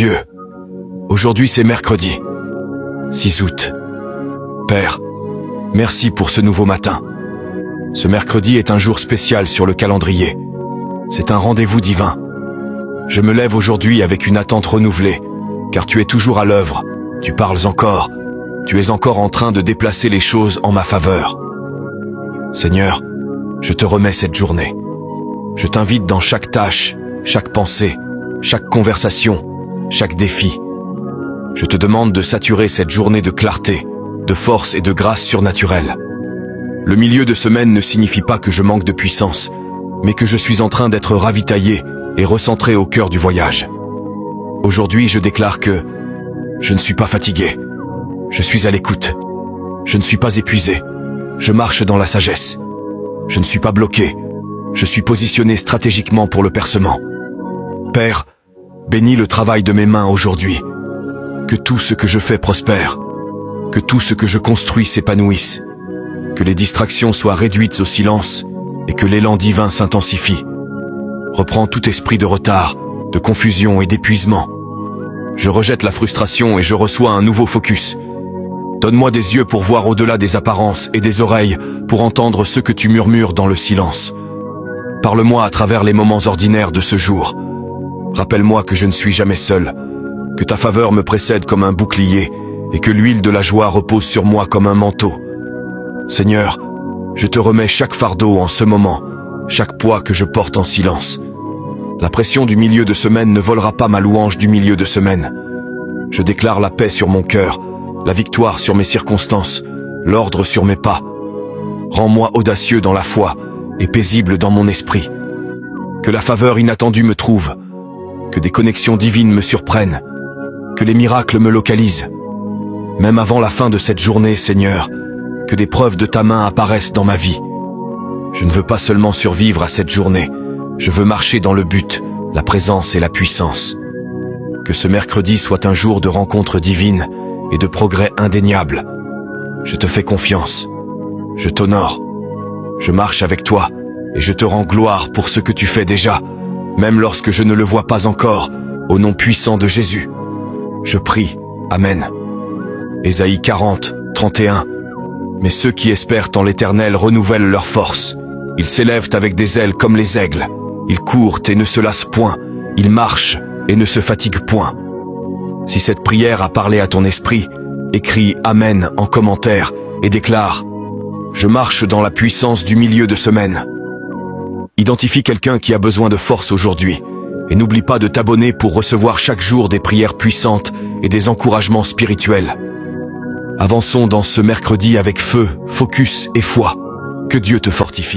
Dieu, aujourd'hui c'est mercredi, 6 août. Père, merci pour ce nouveau matin. Ce mercredi est un jour spécial sur le calendrier. C'est un rendez-vous divin. Je me lève aujourd'hui avec une attente renouvelée, car tu es toujours à l'œuvre, tu parles encore, tu es encore en train de déplacer les choses en ma faveur. Seigneur, je te remets cette journée. Je t'invite dans chaque tâche, chaque pensée, chaque conversation, chaque défi. Je te demande de saturer cette journée de clarté, de force et de grâce surnaturelle. Le milieu de semaine ne signifie pas que je manque de puissance, mais que je suis en train d'être ravitaillé et recentré au cœur du voyage. Aujourd'hui, je déclare que je ne suis pas fatigué. Je suis à l'écoute. Je ne suis pas épuisé. Je marche dans la sagesse. Je ne suis pas bloqué. Je suis positionné stratégiquement pour le percement. Père, bénis le travail de mes mains aujourd'hui. Que tout ce que je fais prospère. Que tout ce que je construis s'épanouisse. Que les distractions soient réduites au silence et que l'élan divin s'intensifie. Reprends tout esprit de retard, de confusion et d'épuisement. Je rejette la frustration et je reçois un nouveau focus. Donne-moi des yeux pour voir au-delà des apparences et des oreilles pour entendre ce que tu murmures dans le silence. Parle-moi à travers les moments ordinaires de ce jour. Rappelle-moi que je ne suis jamais seul, que ta faveur me précède comme un bouclier et que l'huile de la joie repose sur moi comme un manteau. Seigneur, je te remets chaque fardeau en ce moment, chaque poids que je porte en silence. La pression du milieu de semaine ne volera pas ma louange du milieu de semaine. Je déclare la paix sur mon cœur, la victoire sur mes circonstances, l'ordre sur mes pas. Rends-moi audacieux dans la foi et paisible dans mon esprit. Que la faveur inattendue me trouve, que des connexions divines me surprennent, que les miracles me localisent. Même avant la fin de cette journée, Seigneur, que des preuves de ta main apparaissent dans ma vie. Je ne veux pas seulement survivre à cette journée, je veux marcher dans le but, la présence et la puissance. Que ce mercredi soit un jour de rencontres divines et de progrès indéniables. Je te fais confiance, je t'honore, je marche avec toi et je te rends gloire pour ce que tu fais déjà, même lorsque je ne le vois pas encore, au nom puissant de Jésus. Je prie, Amen. Ésaïe 40, 31. Mais ceux qui espèrent en l'Éternel renouvellent leur force. Ils s'élèvent avec des ailes comme les aigles. Ils courent et ne se lassent point. Ils marchent et ne se fatiguent point. Si cette prière a parlé à ton esprit, écris Amen en commentaire et déclare « Je marche dans la puissance du milieu de semaine ». Identifie quelqu'un qui a besoin de force aujourd'hui et n'oublie pas de t'abonner pour recevoir chaque jour des prières puissantes et des encouragements spirituels. Avançons dans ce mercredi avec feu, focus et foi. Que Dieu te fortifie.